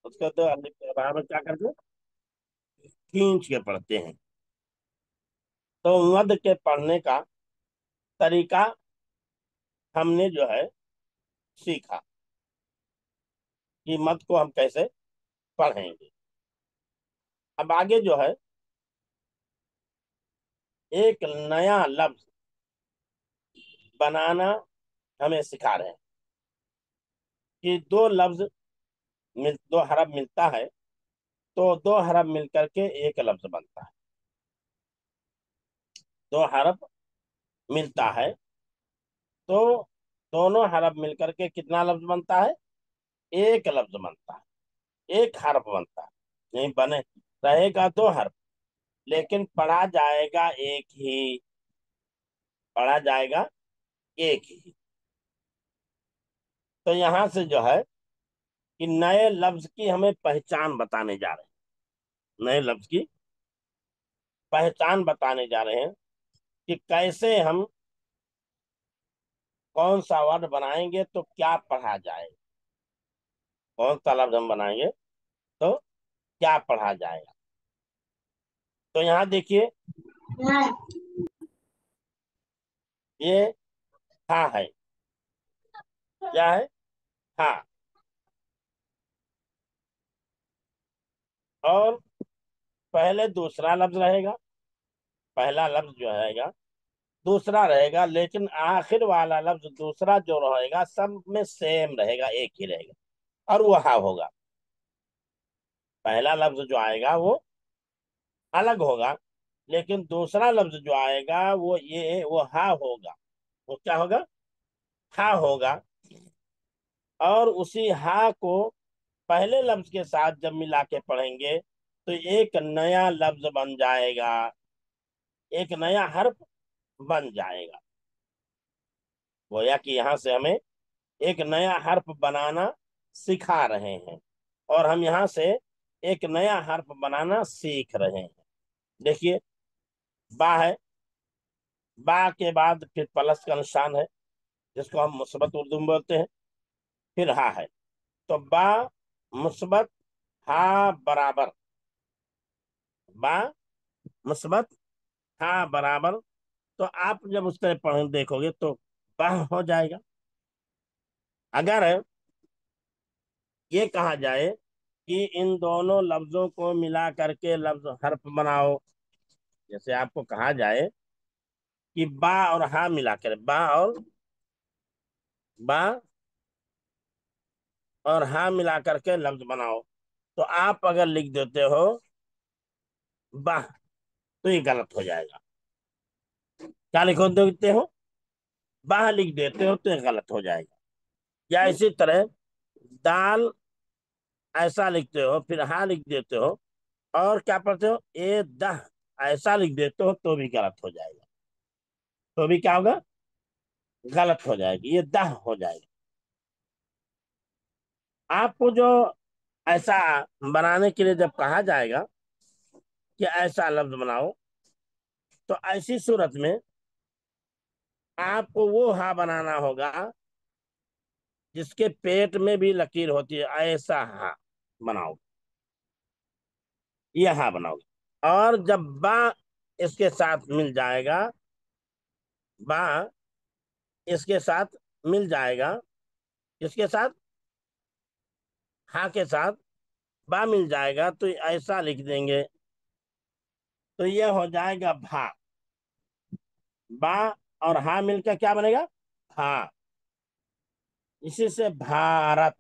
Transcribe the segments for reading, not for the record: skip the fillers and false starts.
उसको तो अलिफ के बराबर क्या करते हैं, खींच के पढ़ते हैं। तो मद के पढ़ने का तरीका हमने जो है सीखा कि मद को हम कैसे पढ़ेंगे। अब आगे जो है एक नया लफ्ज बनाना हमें सिखा रहे हैं कि दो लफ्ज दो हरफ मिलता है तो दो हरफ मिलकर के एक लफ्ज बनता है। दो हरफ मिलता है तो दोनों हरफ मिलकर के कितना लफ्ज बनता है, एक लफ्ज बनता है, एक हरफ बनता है। नहीं बने रहेगा दो हरफ, लेकिन पढ़ा जाएगा एक ही, पढ़ा जाएगा एक ही। तो यहां से जो है कि नए लफ्ज की हमें पहचान बताने जा रहे हैं, नए लफ्ज की पहचान बताने जा रहे हैं कि कैसे हम कौन सा वर्ड बनाएंगे तो क्या पढ़ा जाएगा, कौन सा लफ्ज हम बनाएंगे तो क्या पढ़ा जाएगा। तो यहाँ देखिए ये हाँ है, क्या है, हाँ। और पहले दूसरा लफ्ज रहेगा, पहला लफ्ज जो रहेगा दूसरा रहेगा, लेकिन आखिर वाला लफ्ज दूसरा जो रहेगा सब में सेम रहेगा, एक ही रहेगा और वो हाँ होगा। पहला लफ्ज जो आएगा वो अलग होगा, लेकिन दूसरा लफ्ज जो आएगा वो हाँ होगा। वो क्या होगा, हाँ होगा। और उसी हाँ को पहले लफ्ज के साथ जब मिला के पढ़ेंगे तो एक नया लफ्ज बन जाएगा, एक नया हर्फ बन जाएगा। गोया कि यहाँ से हमें एक नया हर्फ बनाना सिखा रहे हैं और हम यहाँ से एक नया हर्फ बनाना सीख रहे हैं। देखिए बा है, बा के बाद फिर प्लस का निशान है जिसको हम मुस्बत उर्दू में बोलते हैं, फिर हा है। तो बा मुस्बत हा बराबर, बा मुस्बत हा बराबर। तो आप जब उस तरह पढ़ देखोगे तो बाह हो जाएगा। अगर ये कहा जाए कि इन दोनों लफ्जों को मिला करके लफ्ज हर्फ बनाओ, जैसे आपको कहा जाए कि बा और हा मिलाकर, बा और बा और हा मिला करके लफ्ज बनाओ, तो आप अगर लिख देते हो बाह तो ये गलत हो जाएगा। क्या लिखो देते हो, बाह लिख देते हो तो ये गलत हो जाएगा। या इसी तरह दाल ऐसा लिखते हो फिर हा लिख देते हो और क्या पढ़ते हो ए दह ऐसा लिख देते हो तो भी गलत हो जाएगा, तो भी क्या होगा, गलत हो जाएगी, ये दह हो जाएगी। आपको जो ऐसा बनाने के लिए जब कहा जाएगा कि ऐसा लफ्ज बनाओ, तो ऐसी सूरत में आपको वो हा बनाना होगा जिसके पेट में भी लकीर होती है, ऐसा हा बनाओ, ये हा बनाओगे। और जब बा इसके साथ मिल जाएगा, बा इसके साथ मिल जाएगा, इसके साथ हा के साथ बा मिल जाएगा तो ऐसा लिख देंगे तो ये हो जाएगा भा। बा और हा मिलकर क्या बनेगा, भा। इसी से भारत,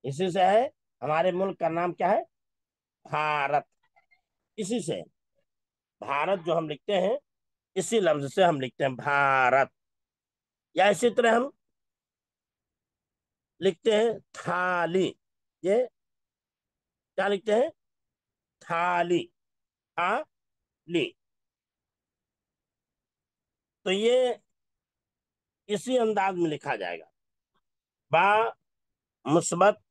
इसी से है, हमारे मुल्क का नाम क्या है, भारत। इसी से भारत जो हम लिखते हैं इसी लफ्ज से हम लिखते हैं भारत। या इसी तरह हम लिखते हैं थाली, ये क्या लिखते हैं, थाली, थाली। तो ये इसी अंदाज में लिखा जाएगा, बा मुस्बत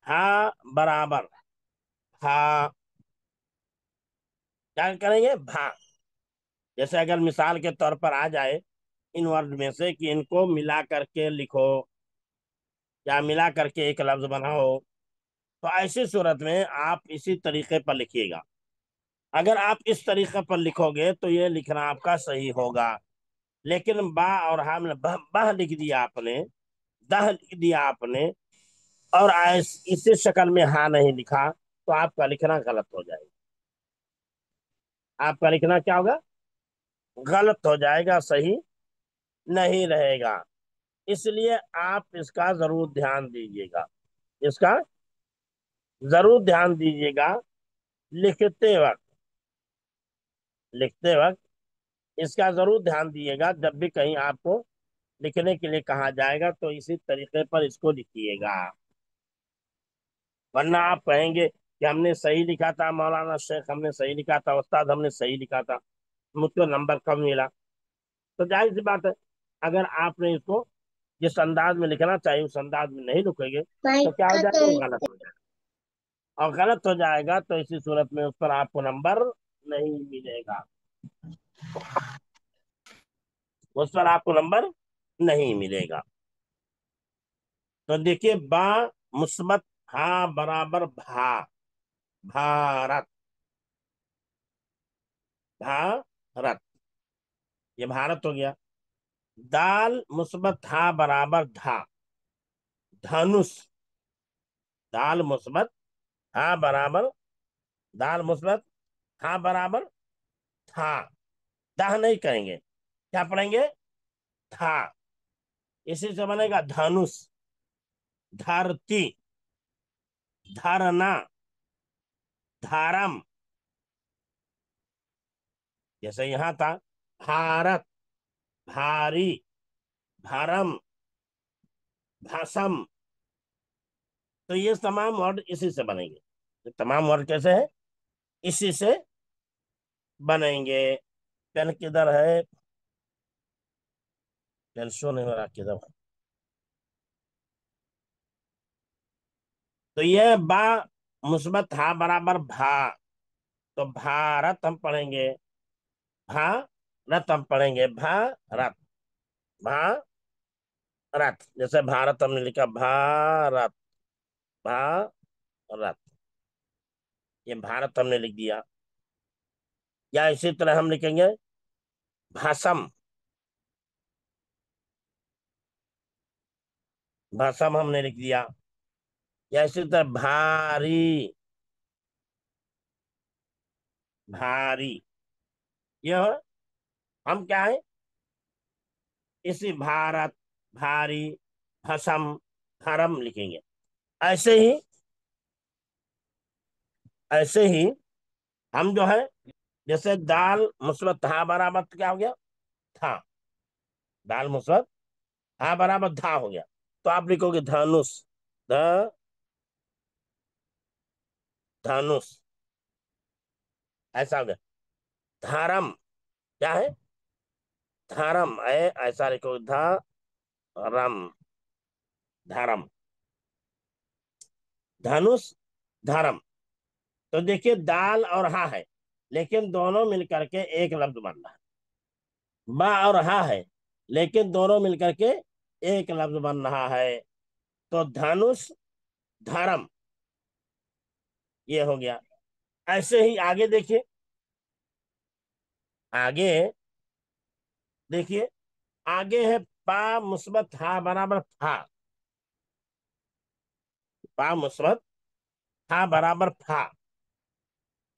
हा बराबर हा, क्या करेंगे भा। जैसे अगर मिसाल के तौर पर आ जाए इन वर्ड में से कि इनको मिला करके लिखो या मिला करके एक लफ्ज बनाओ, تو ایسی صورت میں آپ اسی طریقے پر لکھیے گا. اگر آپ اس طریقے پر لکھو گے تو یہ لکھنا آپ کا صحیح ہوگا. لیکن با اور ہم نے بہ لکھ دیا آپ نے، دہ لکھ دیا آپ نے، اور اسی شکل میں ہاں نہیں لکھا، تو آپ کا لکھنا غلط ہو جائے گا. آپ کا لکھنا کیا ہوگا؟ غلط ہو جائے گا، صحیح نہیں رہے گا. اس لیے آپ اس کا ضرور دھیان دیجیے گا. اس کا ضرور دھیان دیجیے گا لکھتے وقت. لکھتے وقت اس کا ضرور دھیان دیجیے گا. جب بھی کہیں آپ کو لکھنے کے لیے کہا جائے گا تو اسی طریقے پر اس کو لکھیے گا. ورنہ آپ کہیں گے کہ ہم نے صحیح لکھا تھا مولانا شیخ، ہم نے صحیح لکھا تھا استاد، ہم نے صحیح لکھا تھا، مجھ کو نمبر کم ملا. تو ظاہر سی بات ہے، اگر آپ نے اس کو جس انداز میں لکھنا چاہیے اس انداز میں نہیں لکھیں گے تو کیا ہو جائے گا؟ وہ غلط ہو جائے گا. اور غلط ہو جائے گا تو اسی صورت میں اس پر آپ کو نمبر نہیں ملے گا. اس پر آپ کو نمبر نہیں ملے گا. تو دیکھیے با مثبت ہاں برابر بھا، بھارت، بھارت، یہ بھارت ہو گیا. دال مثبت تھا برابر دھا، دھنس. دال مثبت ہاں برابر، دال مثبت ہاں برابر تھا. دہ نہیں کہیں گے، کیا پڑھیں گے؟ تھا. اسی سے بنے گا دھنس، دھرتی، دھرنا، دھارم. جیسے یہاں تھا بھارت، بھاری، بھرم، بھسم. تو یہ تمام ورڈ اسی سے بنیں گے. یہ تمام ورڈ کیسے ہے؟ اسی سے بنیں گے. پین کدھر ہے؟ پین شو نہیں ہو رہا کدھر ہے. تو یہ با مثبت تھا برابر بھا، تو بھارت ہم پڑھیں گے، بھارت ہم پڑھیں گے، بھارت، بھارت. جیسے بھارت ہم نے لکھا بھارت، بھارت، یہ بھارت ہم نے لکھ دیا. یا اسی طرح ہم لکھیں گے بھاسم، بھاسم ہم نے لکھ دیا. یا اسی طرح بھاری، بھاری. یہ ہم کیا ہے؟ اسی بھارت، بھاری، بھسم، دھرم لکھیں گے. ایسے ہی، ایسے ہی ہم جو ہے جیسے دال مثبت تھا برابر کیا ہو گیا؟ تھا. دال مثبت ہاں برابر دھا ہو گیا. تو آپ لکھو گے دھنس، دھنس. ایسا ہو گیا. دھارم کیا ہے؟ دھارم ایسا لکھو گے دھارم، دھارم، دھنس، دھرم. تو دیکھیے دال اور ہاں ہے، لیکن دونوں مل کر کے ایک لفظ بن رہا ہے. با اور ہاں ہے لیکن دونوں مل کر کے ایک لفظ بن رہا ہے. تو دھنس، دھرم، یہ ہو گیا. ایسے ہی آگے دیکھیے، آگے دیکھیے، آگے ہے پا مثبت ہا برابر تھا، پا مثبت تھا برابر تھا.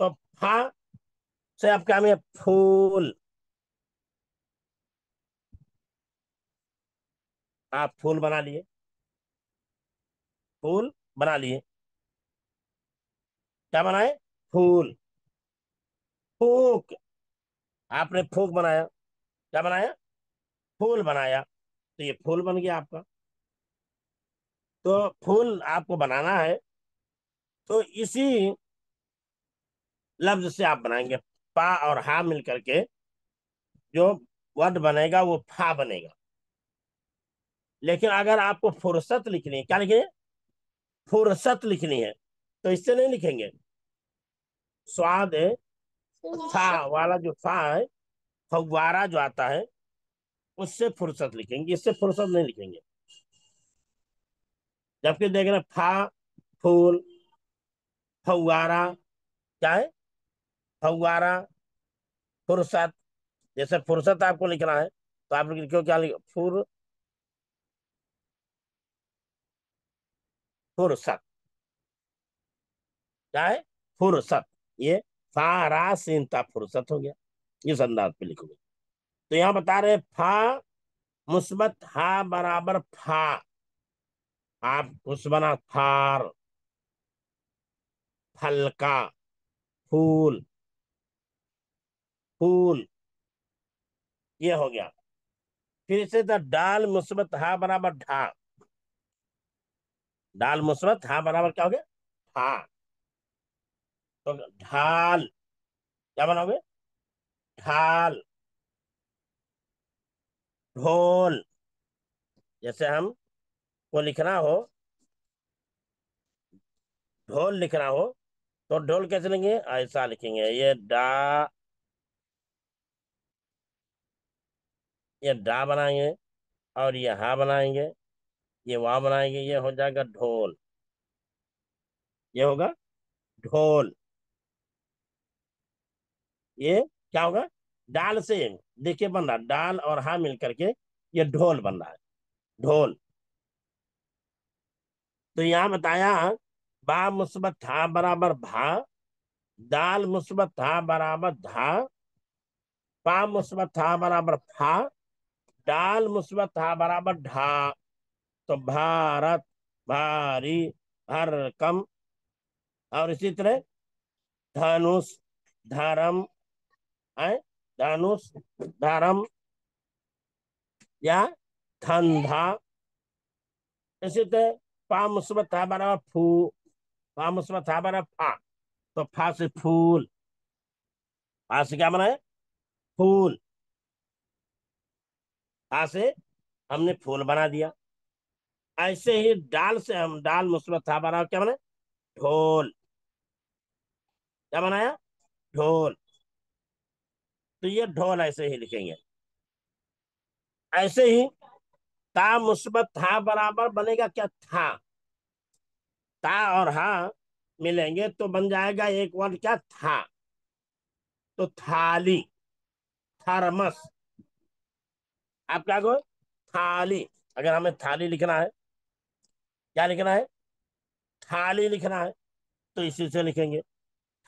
تو پھا سے آپ کیا میں پھول، آپ پھول بنا لیے، پھول بنا لیے. کیا بنائے؟ پھول. پھوک، آپ نے پھوک بنایا. کیا بنایا؟ پھول بنایا. تو یہ پھول بن گیا آپ کا. تو پھول آپ کو بنانا ہے تو اسی لفظ سے آپ بنائیں گے. پا اور ہا مل کر کے جو ورڈ بنے گا وہ پھا بنے گا. لیکن اگر آپ کو فرصت لکھنی ہے، کیا لکھیں گے؟ فرصت لکھنی ہے، تو اس سے نہیں لکھیں گے. سواد فا والا جو فا ہے، فوارہ جو آتا ہے اس سے فرصت لکھیں گے، اس سے فرصت نہیں لکھیں گے. جبکہ دیکھ رہے پھا پھول، फव्वारा क्या है? फव्वारा। फुर्सत, जैसे फुर्सत आपको लिखना है तो आप क्यों क्या लिख फुर्सत क्या है? फुर्सत। ये फारा सीनता फुर्सत हो गया, इस अंदाज पे लिखोगे। तो यहाँ बता रहे फा मुस्बत हा बराबर फा, आप उस बना फार, फलका, फूल, फूल, ये हो गया। फिर से था डाल मुस्बत हा बराबर ढा, डाल मुस्बत हा बराबर क्या हो गया? ढा। तो ढाल क्या बनाओगे? ढाल। ढोल, जैसे हम को लिखना हो, ढोल लिखना हो तो ढोल कैसे लिखेंगे? ऐसा लिखेंगे, ये डा बनाएंगे, और ये हा बनाएंगे, ये वाह बनाएंगे, ये हो जाएगा ढोल, ये होगा ढोल। ये क्या होगा? डाल से, देखिए बन रहा डाल और हा मिल करके ये ढोल बन रहा है, ढोल। तो यहाँ बताया बा मुस्बत था बराबर भा, दाल मुस्बत था बराबर धा, पा मुस्बत था बराबर फा, डाल मुस्बत था बराबर ढा। तो भारत, भारी, भरकम। और इसी तरह धनुष, धर्म है, धनुष, धर्म, या धंधा। इसी तरह पा मुस्बत था बराबर फू, पा मुस्बत था बराबर फा, तो फा से फूल, फा से क्या बना है? फूल। फा से हमने फूल बना दिया। ऐसे ही डाल से हम डाल मुस्बत था बराबर क्या बना? ढोल। क्या बनाया? ढोल। तो ये ढोल ऐसे ही लिखेंगे। ऐसे ही ता मुस्बत था बराबर बनेगा क्या? था। ता और हा मिलेंगे तो बन जाएगा एक वर्ड क्या? था। तो थाली, थर्मस। आप क्या कहो? थाली। अगर हमें थाली लिखना है, क्या लिखना है? थाली लिखना है तो इसी से लिखेंगे।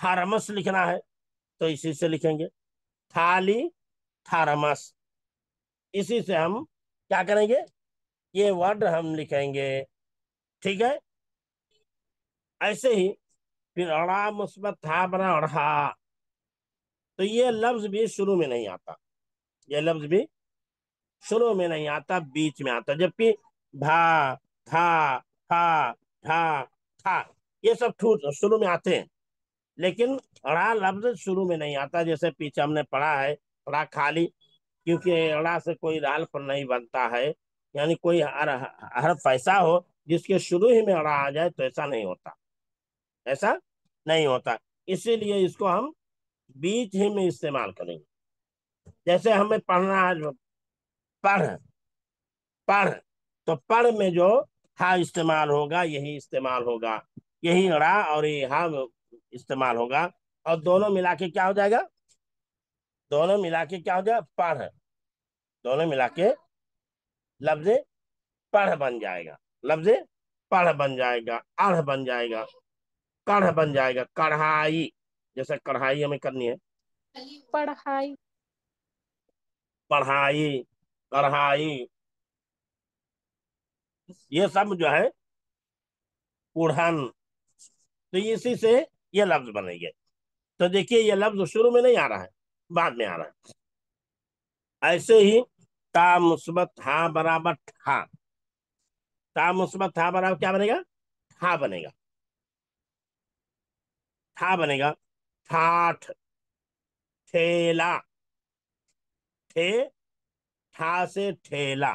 थर्मस लिखना है तो इसी से लिखेंगे। थाली, थर्मस, इसी से हम क्या करेंगे? ये वर्ड हम लिखेंगे। ठीक है। ऐसे ही फिर अड़ा मुस्बत था बना अढ़ा, तो ये लफ्ज भी शुरू में नहीं आता, ये लफ्ज भी शुरू में नहीं आता, बीच में आता। जबकि भा, था, था, था, था, ये सब शुरू में आते हैं, लेकिन अड़ा लफ्ज शुरू में नहीं आता। जैसे पीछे हमने पढ़ा है अड़ा खाली, क्योंकि अड़ा से कोई राल पर नहीं बनता है, यानी कोई हरफ ऐसा हो जिसके शुरू ही में अड़ा आ जाए तो ऐसा नहीं होता, ऐसा नहीं होता। इसीलिए इसको हम बीच ही में इस्तेमाल करेंगे। जैसे हमें पढ़ना है, पढ़, पढ़, तो पढ़ में जो हा इस्तेमाल होगा यही इस्तेमाल होगा, यही रा और ये हा इस्तेमाल होगा, और दोनों मिला के क्या हो जाएगा? दोनों मिला के क्या हो जाएगा? पढ़। दोनों मिला के लफ्ज पढ़ बन जाएगा, लफ्ज पढ़ बन जाएगा, अढ़ बन जाएगा, कढ़ बन जाएगा, कढ़ाई। जैसे कढ़ाई हमें करनी है, पढ़ाई। पढ़ाई, कढ़ाई, ये सब जो है उड़हन। तो इसी से ये लफ्ज बनेंगे। तो देखिए ये लफ्ज शुरू में नहीं आ रहा है, बाद में आ रहा है। ऐसे ही ता मुस्बत हा बराबर ठा, ता मुस्बत हा बराबर क्या बनेगा? ठा बनेगा, ठा बनेगा। ठाठ, ठेला, ठे, ठा से ठेला,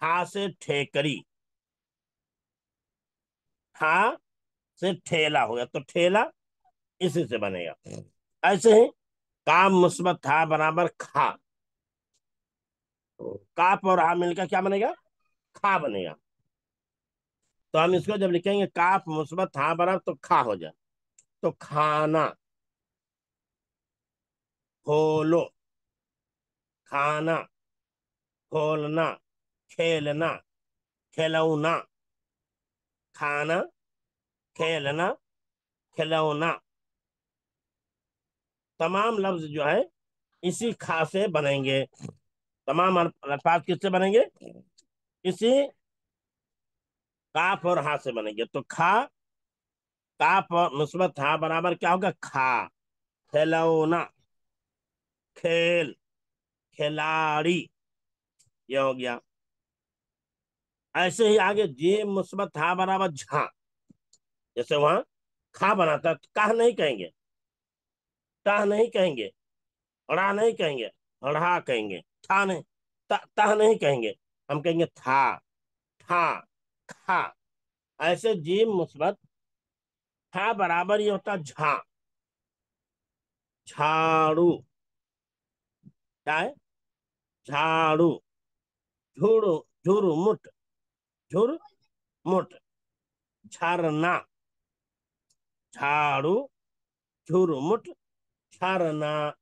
ठा से ठेकरी, ठा से ठेला हो गया, तो ठेला इसी से बनेगा। ऐसे ही काम मुस्बत था बराबर खा, तो काफ और हा मिलकर क्या बनेगा? खा बनेगा। तो हम इसको जब लिखेंगे काफ मुस्बत था बराबर तो खा हो जाए। तो खाना, खोलो, खाना, खोलना, खेलना, खिलौना, खाना, खेलना, खिलौना, तमाम लफ्ज जो है इसी खा से बनेंगे। तमाम अल्फाज किससे बनेंगे? इसी काफ और हा से बनेंगे। तो खा, काफ और मुस्बत हा बराबर क्या होगा? खा, खिलौना, खेल, खिलाड़ी, ये हो गया। ऐसे ही आगे जीम मुस्बत हा बराबर झा। जैसे वहां खा बना था, कहा नहीं कहेंगे, तह नहीं कहेंगे, अड़ा नहीं कहेंगे, अड़ा कहेंगे, था नहीं, तह नहीं कहेंगे, हम कहेंगे था, था, खा। ऐसे जीम मुस्बत था बराबर ये होता झा। झाड़ू, क्या है? झाड़ू, झुड़ू, झुरु मुठ, झुर मुठ, झरना, झाड़ू, झुरमुट, झरना।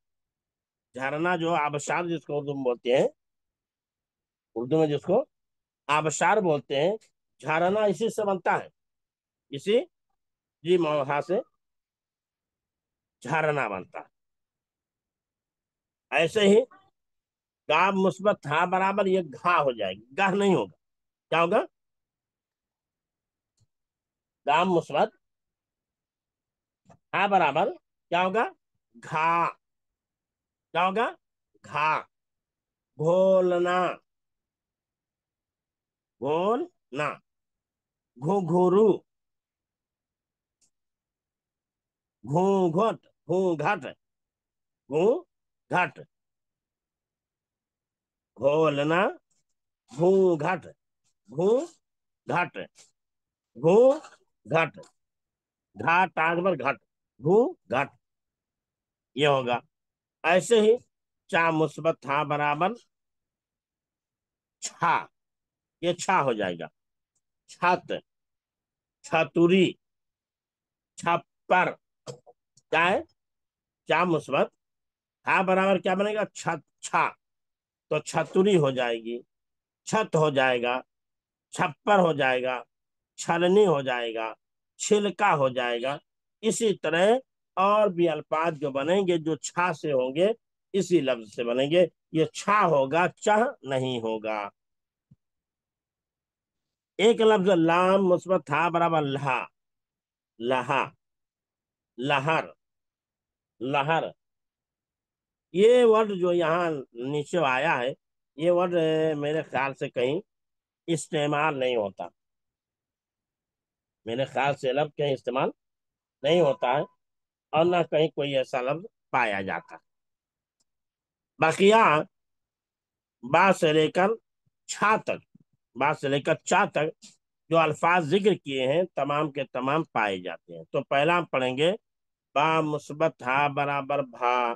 झरना जो आबशार जिसको उर्दू में बोलते हैं, उर्दू में जिसको आबशार बोलते हैं, झरना इसी से बनता है, इसी जी मोहा से झरना बनता है। ऐसे ही गाब मुस्बत था बराबर ये घा हो जाएगी, गाह नहीं होगा। क्या होगा? गाम मुस्बत हा बराबर क्या होगा? घा। क्या होगा? घा। घोलना, घोलना, घुंघरू, घूंघट, घूंघट, घूंघट, घोलना, घूंघट, घूंघट, घूंघट, घाट आग पर घट, घूंघट, ये होगा। ऐसे ही चा मुस्बत था बराबर छा, ये छा हो जाएगा। छत, छतुरी, छप्पर, क्या है? चा मुस्बत था बराबर क्या बनेगा? छत, छा, तो छतुरी हो जाएगी, छत हो जाएगा, छप्पर हो जाएगा, छलनी हो जाएगा, छिलका हो जाएगा। इसी तरह और भी अल्फाज जो बनेंगे जो छा से होंगे इसी लफ्ज से बनेंगे। ये छा होगा, चह नहीं होगा। एक लफ्ज लाम मुस्बत था बराबर लहा, लहा, लहर, लहर। ये वर्ड जो यहाँ नीचे आया है, ये वर्ड मेरे ख्याल से कहीं इस्तेमाल नहीं होता, मेरे ख्याल से लफ्ज कहीं इस्तेमाल नहीं होता है, और ना कहीं कोई ऐसा लफ्ज पाया जाता। बाकी यहाँ बा से लेकर छा तक, बा से लेकर चा तक जो अल्फाज जिक्र किए हैं तमाम के तमाम पाए जाते हैं। तो पहला हम पढ़ेंगे बा मुस्बत हा बराबर भा,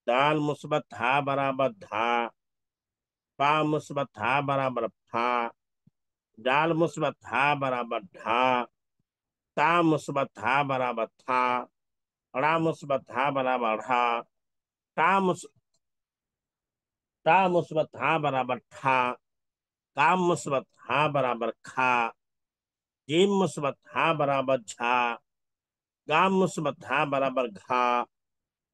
दाल मुस्बत हा बराबर धा, पा मुस्बत हा बराबर फा, दाल मुस्बत हा बराबर ढा, ता मुस्बत हा बराबर था, रा मुस्बत हा बराबर ढ़ा, ता मुस ता मुस्बत हा बराबर ठा, काम मुस्बत हा बराबर खा, जीम मुस्बत हा बराबर झा, गाम मुस्बत हा बराबर घा,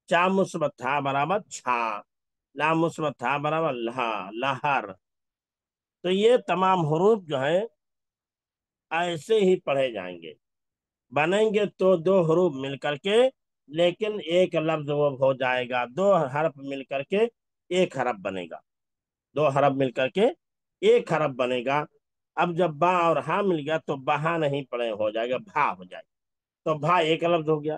चा मुस्बत हा बराबर छा, ला मुस्बत हा बराबर लहा, लहर। तो ये तमाम हरूफ जो है ऐसे ही पढ़े जाएंगे, बनेंगे तो दो हरूफ मिल करके, लेकिन एक लफ्ज वो हो जाएगा, दो हरफ मिल करके एक हरफ बनेगा, दो हरफ मिल करके एक हरफ बनेगा। अब जब बा और हा मिल गया तो बहा नहीं पड़े, हो जाएगा भा हो जाएगा, तो भा एक लफ्ज हो गया।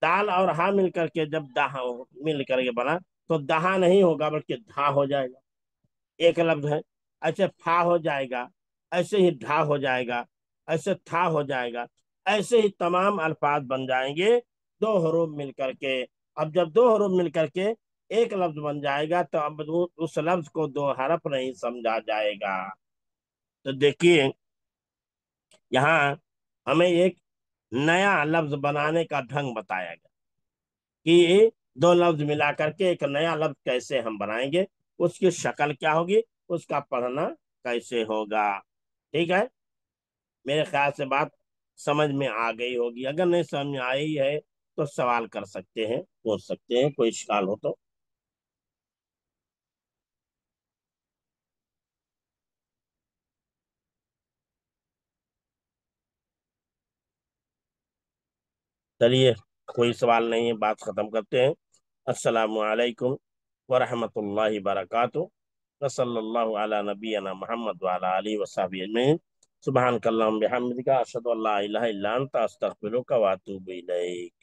दाल और हा मिल करके जब दहा मिल करके बना तो दहा नहीं होगा बल्कि धा हो जाएगा, एक लफ्ज है। ऐसे फा हो जाएगा, ऐसे ही ढा हो जाएगा, ऐसे था हो जाएगा, ऐसे ही तमाम अल्फाज बन जाएंगे दो हरूफ मिल करके। अब जब दो हरूफ मिल करके एक लफ्ज बन जाएगा तो अब उस लफ्ज को दो हरफ नहीं समझा जाएगा। तो देखिए यहाँ हमें एक नया लफ्ज बनाने का ढंग बताया गया कि दो लफ्ज मिला करके एक नया लफ्ज कैसे हम बनाएंगे, उसकी शक्ल क्या होगी, उसका पढ़ना कैसे होगा। ठीक है, मेरे ख्याल से बात समझ में आ गई होगी। अगर नहीं समझ में आई है तो सवाल कर सकते हैं, पूछ सकते हैं, कोई इश्काल हो तो। चलिए, कोई सवाल नहीं है, बात खत्म करते हैं। अस्सलामु अलैकुम वरहमतुल्लाहि वबरकातुहू व सल्लल्लाहु अला नबियना मुहम्मद व अला आलिहि व सहबिहि अजमईन। सुब्हानकल्लाहुम्मा बिहम्दिका अशहदु अल्ला इलाहा इल्ला अंता अस्तगफिरुका व अतूबु इलैक।